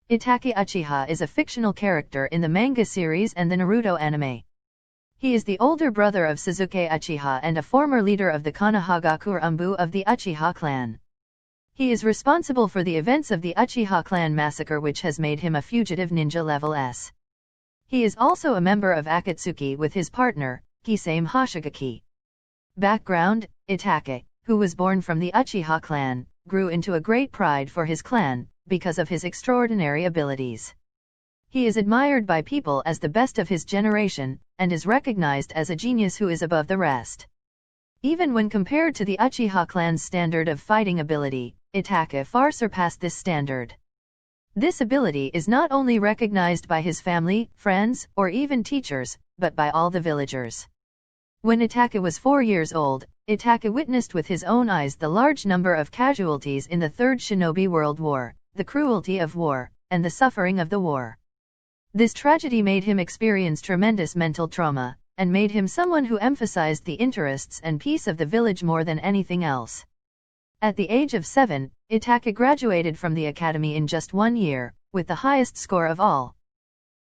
Itachi Uchiha is a fictional character in the manga series and the Naruto anime. He is the older brother of Sasuke Uchiha and a former leader of the Konohagakure Umbu of the Uchiha clan. He is responsible for the events of the Uchiha clan massacre, which has made him a fugitive ninja level S. He is also a member of Akatsuki with his partner, Kisame Hoshigaki. Background: Itachi, who was born from the Uchiha clan, grew into a great pride for his clan, because of his extraordinary abilities. He is admired by people as the best of his generation, and is recognized as a genius who is above the rest. Even when compared to the Uchiha clan's standard of fighting ability, Itachi far surpassed this standard. This ability is not only recognized by his family, friends, or even teachers, but by all the villagers. When Itachi was 4 years old, Itachi witnessed with his own eyes the large number of casualties in the Third Shinobi World War, the cruelty of war, and the suffering of the war. This tragedy made him experience tremendous mental trauma, and made him someone who emphasized the interests and peace of the village more than anything else. At the age of 7, Itachi graduated from the academy in just 1 year, with the highest score of all.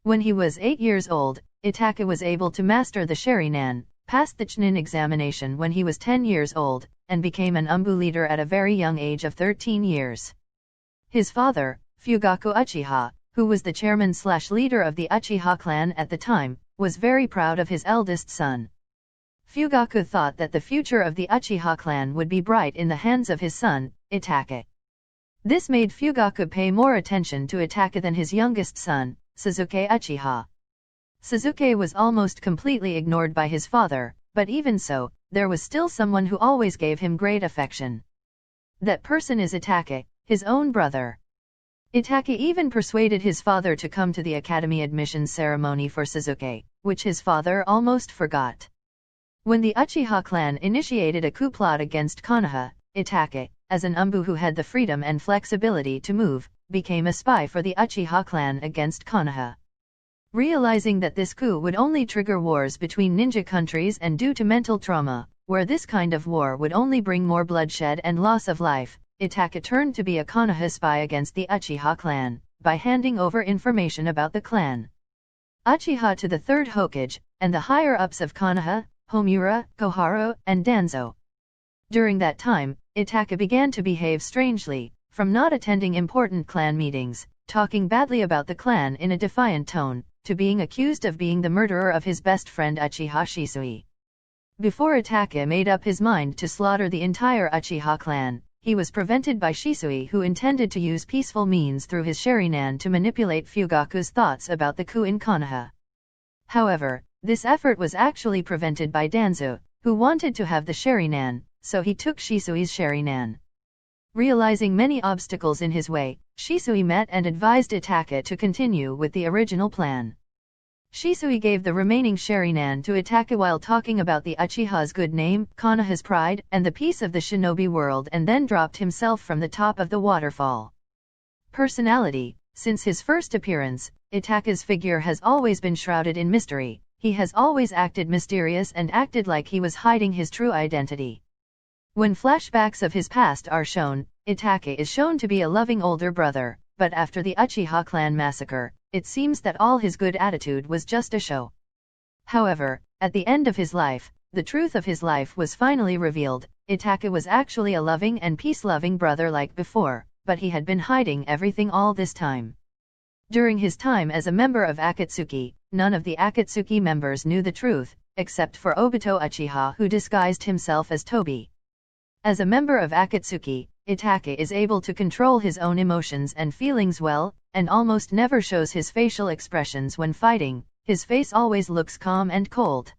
When he was 8 years old, Itachi was able to master the Sharingan, passed the Chunin examination when he was 10 years old, and became an Umbu leader at a very young age of 13 years. His father, Fugaku Uchiha, who was the chairman/leader of the Uchiha clan at the time, was very proud of his eldest son. Fugaku thought that the future of the Uchiha clan would be bright in the hands of his son, Itachi. This made Fugaku pay more attention to Itachi than his youngest son, Sasuke Uchiha. Sasuke was almost completely ignored by his father, but even so, there was still someone who always gave him great affection. That person is Itachi, his own brother. Itachi even persuaded his father to come to the academy admissions ceremony for Sasuke, which his father almost forgot. When the Uchiha clan initiated a coup plot against Konoha, Itachi, as an Umbu who had the freedom and flexibility to move, became a spy for the Uchiha clan against Konoha. Realizing that this coup would only trigger wars between ninja countries and due to mental trauma, where this kind of war would only bring more bloodshed and loss of life, Itachi turned to be a Konoha spy against the Uchiha clan, by handing over information about the clan Uchiha to the third Hokage, and the higher-ups of Konoha, Homura, Koharu, and Danzo. During that time, Itachi began to behave strangely, from not attending important clan meetings, talking badly about the clan in a defiant tone, to being accused of being the murderer of his best friend Uchiha Shisui. Before Itachi made up his mind to slaughter the entire Uchiha clan, he was prevented by Shisui, who intended to use peaceful means through his Sharingan to manipulate Fugaku's thoughts about the coup in Konoha. However, this effort was actually prevented by Danzo, who wanted to have the Sharingan, so he took Shisui's Sharingan. Realizing many obstacles in his way, Shisui met and advised Itachi to continue with the original plan. Shisui gave the remaining Sharingan to Itachi while talking about the Uchiha's good name, Konoha's pride, and the peace of the shinobi world, and then dropped himself from the top of the waterfall. Personality: since his first appearance, Itachi's figure has always been shrouded in mystery. He has always acted mysterious and acted like he was hiding his true identity. When flashbacks of his past are shown, Itachi is shown to be a loving older brother, but after the Uchiha clan massacre, it seems that all his good attitude was just a show. However, at the end of his life, the truth of his life was finally revealed. Itachi was actually a loving and peace-loving brother like before, but he had been hiding everything all this time. During his time as a member of Akatsuki, none of the Akatsuki members knew the truth, except for Obito Uchiha, who disguised himself as Tobi. As a member of Akatsuki, Itachi is able to control his own emotions and feelings well, and almost never shows his facial expressions when fighting. His face always looks calm and cold.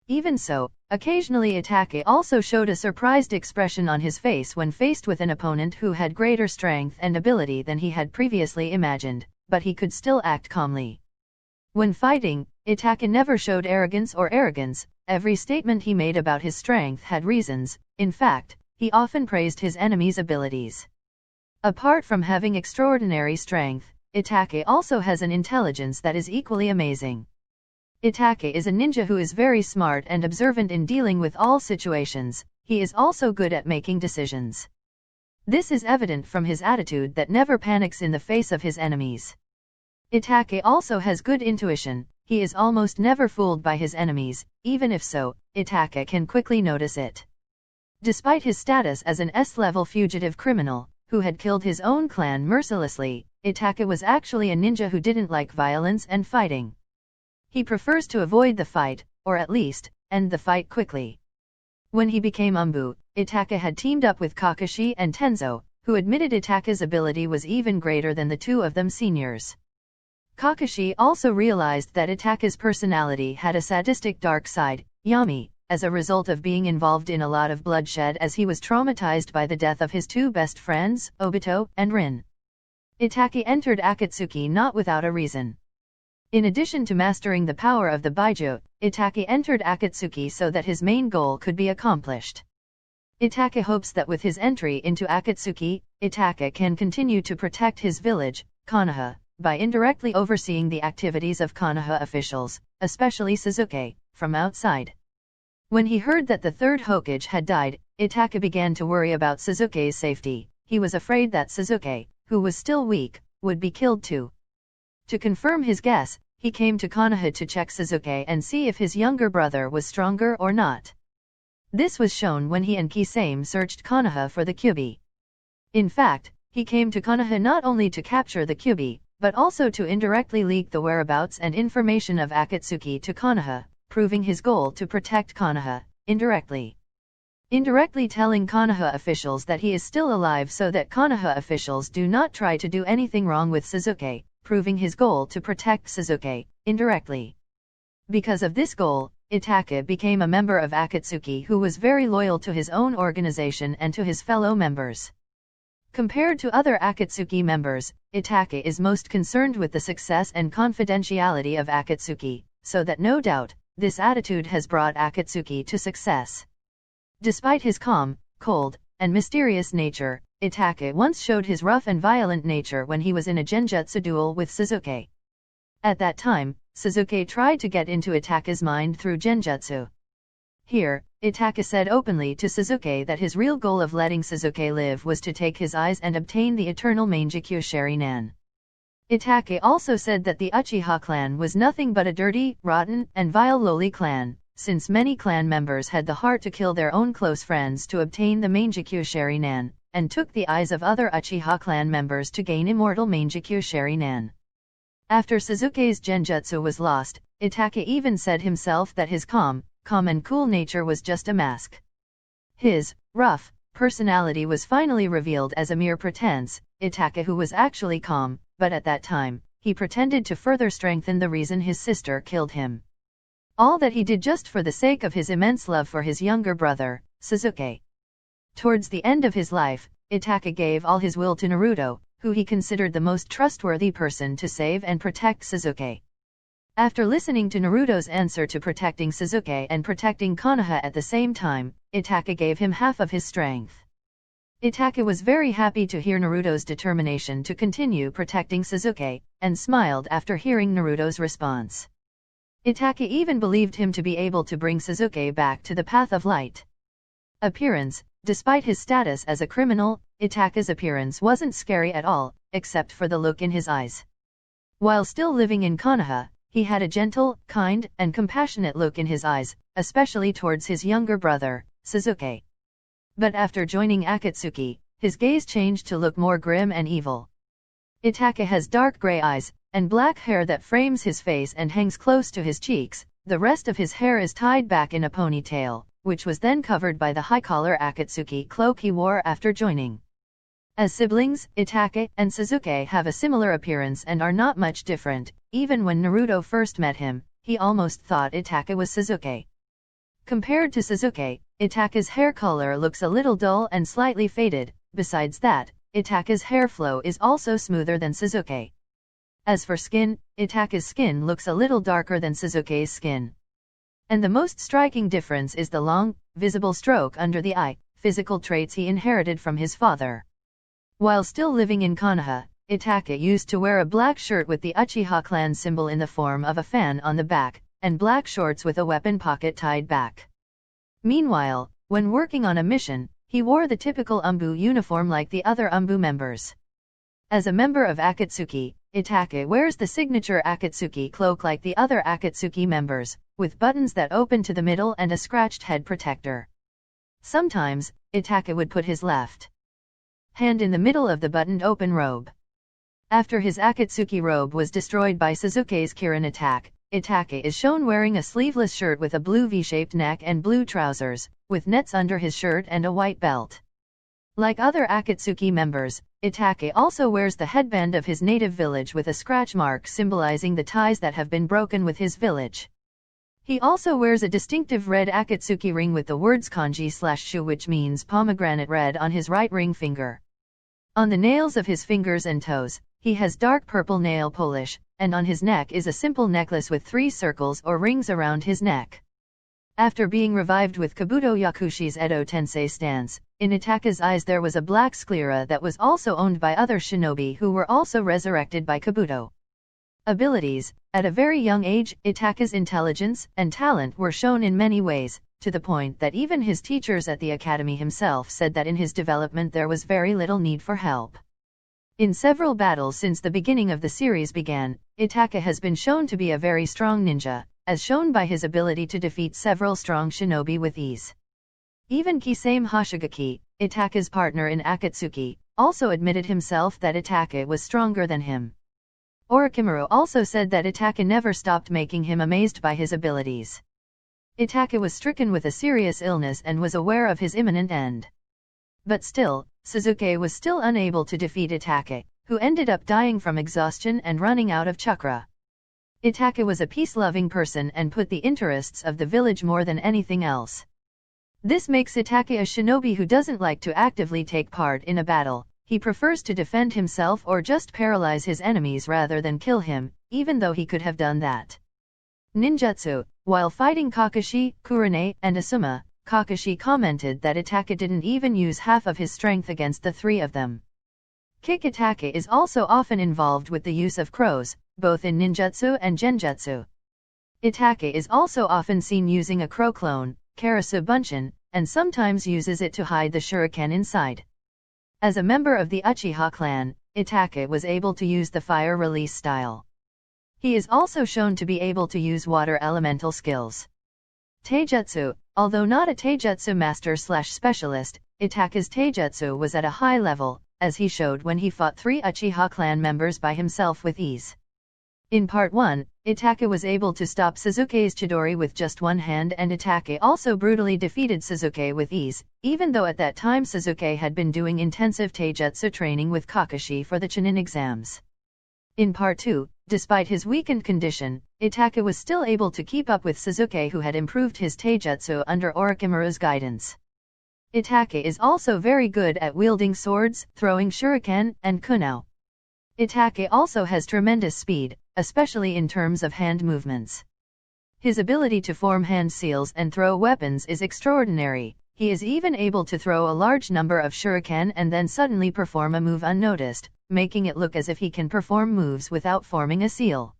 Even so, occasionally Itachi also showed a surprised expression on his face when faced with an opponent who had greater strength and ability than he had previously imagined, but he could still act calmly. When fighting, Itachi never showed arrogance. Every statement he made about his strength had reasons. In fact, he often praised his enemy's abilities. Apart from having extraordinary strength, Itachi also has an intelligence that is equally amazing. Itachi is a ninja who is very smart and observant in dealing with all situations. He is also good at making decisions. This is evident from his attitude that never panics in the face of his enemies. Itachi also has good intuition. He is almost never fooled by his enemies. Even if so, Itachi can quickly notice it. Despite his status as an S-level fugitive criminal, who had killed his own clan mercilessly, Itachi was actually a ninja who didn't like violence and fighting. He prefers to avoid the fight, or at least, end the fight quickly. When he became Umbu, Itachi had teamed up with Kakashi and Tenzo, who admitted Itachi's ability was even greater than the two of them seniors. Kakashi also realized that Itachi's personality had a sadistic dark side, Yami, as a result of being involved in a lot of bloodshed as he was traumatized by the death of his two best friends, Obito and Rin. Itachi entered Akatsuki not without a reason. In addition to mastering the power of the Baijo, Itachi entered Akatsuki so that his main goal could be accomplished. Itachi hopes that with his entry into Akatsuki, Itachi can continue to protect his village, Konoha, by indirectly overseeing the activities of Konoha officials, especially Sasuke, from outside. When he heard that the third Hokage had died, Itachi began to worry about Sasuke's safety. He was afraid that Sasuke, who was still weak, would be killed too. To confirm his guess, he came to Konoha to check Sasuke and see if his younger brother was stronger or not. This was shown when he and Kisame searched Konoha for the Kyuubi. In fact, he came to Konoha not only to capture the Kyuubi, but also to indirectly leak the whereabouts and information of Akatsuki to Konoha, proving his goal to protect Konoha, indirectly telling Konoha officials that he is still alive so that Konoha officials do not try to do anything wrong with Sasuke, proving his goal to protect Sasuke, indirectly. Because of this goal, Itachi became a member of Akatsuki who was very loyal to his own organization and to his fellow members. Compared to other Akatsuki members, Itachi is most concerned with the success and confidentiality of Akatsuki, so that no doubt, this attitude has brought Akatsuki to success. Despite his calm, cold, and mysterious nature, Itachi once showed his rough and violent nature when he was in a genjutsu duel with Sasuke. At that time, Sasuke tried to get into Itachi's mind through genjutsu. Here, Itachi said openly to Sasuke that his real goal of letting Sasuke live was to take his eyes and obtain the eternal Mangekyo Sharingan. Itachi also said that the Uchiha clan was nothing but a dirty, rotten, and vile lowly clan, since many clan members had the heart to kill their own close friends to obtain the Mangekyo Sharingan, and took the eyes of other Uchiha clan members to gain immortal Mangekyo Sharingan. After Sasuke's genjutsu was lost, Itachi even said himself that his calm and cool nature was just a mask. His rough personality was finally revealed as a mere pretense. Itachi, who was actually calm, but at that time, he pretended to further strengthen the reason his sister killed him. All that he did just for the sake of his immense love for his younger brother, Sasuke. Towards the end of his life, Itachi gave all his will to Naruto, who he considered the most trustworthy person to save and protect Sasuke. After listening to Naruto's answer to protecting Sasuke and protecting Konoha at the same time, Itachi gave him half of his strength. Itachi was very happy to hear Naruto's determination to continue protecting Sasuke, and smiled after hearing Naruto's response. Itachi even believed him to be able to bring Sasuke back to the path of light. Appearance. Despite his status as a criminal, Itachi's appearance wasn't scary at all, except for the look in his eyes. While still living in Konoha, he had a gentle, kind, and compassionate look in his eyes, especially towards his younger brother, Sasuke. But after joining Akatsuki, his gaze changed to look more grim and evil. Itachi has dark gray eyes, and black hair that frames his face and hangs close to his cheeks. The rest of his hair is tied back in a ponytail, which was then covered by the high-collar Akatsuki cloak he wore after joining. As siblings, Itachi and Sasuke have a similar appearance and are not much different. Even when Naruto first met him, he almost thought Itachi was Sasuke. Compared to Sasuke, Itachi's hair color looks a little dull and slightly faded. Besides that, Itachi's hair flow is also smoother than Sasuke. As for skin, Itachi's skin looks a little darker than Sasuke's skin. And the most striking difference is the long, visible stroke under the eye, physical traits he inherited from his father. While still living in Konoha, Itachi used to wear a black shirt with the Uchiha clan symbol in the form of a fan on the back, and black shorts with a weapon pocket tied back. Meanwhile, when working on a mission, He wore the typical Umbu uniform like the other Umbu members. As a member of Akatsuki, Itachi wears the signature Akatsuki cloak like the other Akatsuki members, with buttons that open to the middle and a scratched head protector. Sometimes, Itachi would put his left hand in the middle of the buttoned open robe. After his Akatsuki robe was destroyed by Sasuke's Kirin attack, Itachi is shown wearing a sleeveless shirt with a blue V-shaped neck and blue trousers, with nets under his shirt and a white belt. Like other Akatsuki members, Itachi also wears the headband of his native village with a scratch mark symbolizing the ties that have been broken with his village. He also wears a distinctive red Akatsuki ring with the words kanji/shu, which means pomegranate red, on his right ring finger. On the nails of his fingers and toes, he has dark purple nail polish, and on his neck is a simple necklace with 3 circles or rings around his neck. After being revived with Kabuto Yakushi's Edo Tensei stance, in Itachi's eyes there was a black sclera that was also owned by other shinobi who were also resurrected by Kabuto. Abilities. At a very young age, Itachi's intelligence and talent were shown in many ways, to the point that even his teachers at the academy himself said that in his development there was very little need for help. In several battles since the beginning of the series began, Itachi has been shown to be a very strong ninja, as shown by his ability to defeat several strong shinobi with ease. Even Kisame Hoshigaki, Itachi's partner in Akatsuki, also admitted himself that Itachi was stronger than him. Orochimaru also said that Itachi never stopped making him amazed by his abilities. Itachi was stricken with a serious illness and was aware of his imminent end. But still, Sasuke was still unable to defeat Itachi, who ended up dying from exhaustion and running out of chakra. Itachi was a peace-loving person and put the interests of the village more than anything else. This makes Itachi a shinobi who doesn't like to actively take part in a battle. He prefers to defend himself or just paralyze his enemies rather than kill him, even though he could have done that. Ninjutsu. While fighting Kakashi, Kurane, and Asuma, Kakashi commented that Itachi didn't even use half of his strength against the 3 of them. Kick. Itachi is also often involved with the use of crows, both in ninjutsu and genjutsu. Itachi is also often seen using a crow clone, Karasu Bunshin, and sometimes uses it to hide the shuriken inside. As a member of the Uchiha clan, Itachi was able to use the fire release style. He is also shown to be able to use water elemental skills. Taijutsu. Although not a taijutsu master/specialist, Itachi's taijutsu was at a high level, as he showed when he fought 3 Uchiha clan members by himself with ease. In Part 1, Itachi was able to stop Sasuke's Chidori with just one hand, and Itachi also brutally defeated Sasuke with ease, even though at that time Sasuke had been doing intensive taijutsu training with Kakashi for the Chunin exams. In Part 2, despite his weakened condition, Itachi was still able to keep up with Sasuke, who had improved his taijutsu under Orochimaru's guidance. Itachi is also very good at wielding swords, throwing shuriken, and kunao. Itachi also has tremendous speed, especially in terms of hand movements. His ability to form hand seals and throw weapons is extraordinary. He is even able to throw a large number of shuriken and then suddenly perform a move unnoticed, making it look as if he can perform moves without forming a seal.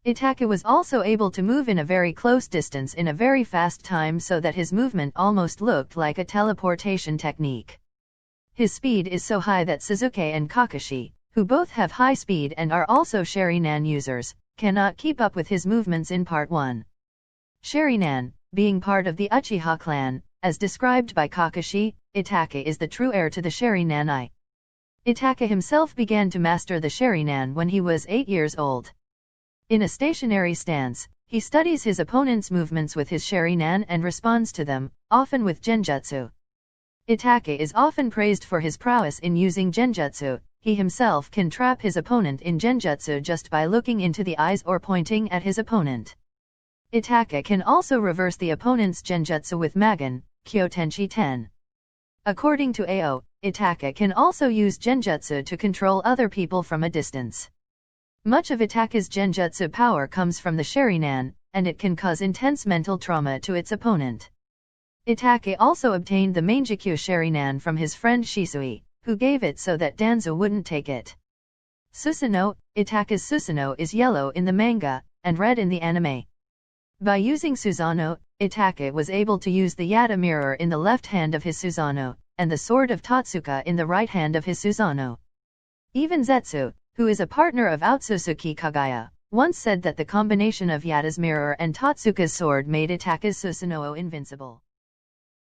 Itachi was also able to move in a very close distance in a very fast time, so that his movement almost looked like a teleportation technique. His speed is so high that Sasuke and Kakashi, who both have high speed and are also Sharingan users, cannot keep up with his movements in Part 1. Sharingan. Being part of the Uchiha clan, as described by Kakashi, Itachi is the true heir to the Sharingan. Itachi himself began to master the Sharingan when he was 8 years old. In a stationary stance, he studies his opponent's movements with his Sharingan and responds to them, often with genjutsu. Itachi is often praised for his prowess in using genjutsu. He himself can trap his opponent in genjutsu just by looking into the eyes or pointing at his opponent. Itachi can also reverse the opponent's genjutsu with Magen, Kyotenshi 10. According to Ao, Itachi can also use genjutsu to control other people from a distance. Much of Itachi's genjutsu power comes from the Sharingan, and it can cause intense mental trauma to its opponent. Itachi also obtained the Mangekyo Sharingan from his friend Shisui, who gave it so that Danzo wouldn't take it. Susanoo. Itachi's Susanoo is yellow in the manga, and red in the anime. By using Susanoo, Itachi was able to use the Yata mirror in the left hand of his Susanoo, and the sword of Totsuka in the right hand of his Susanoo. Even Zetsu, who is a partner of Otsutsuki Kagaya, once said that the combination of Yada's mirror and Totsuka's sword made Itachi's Susanoo invincible.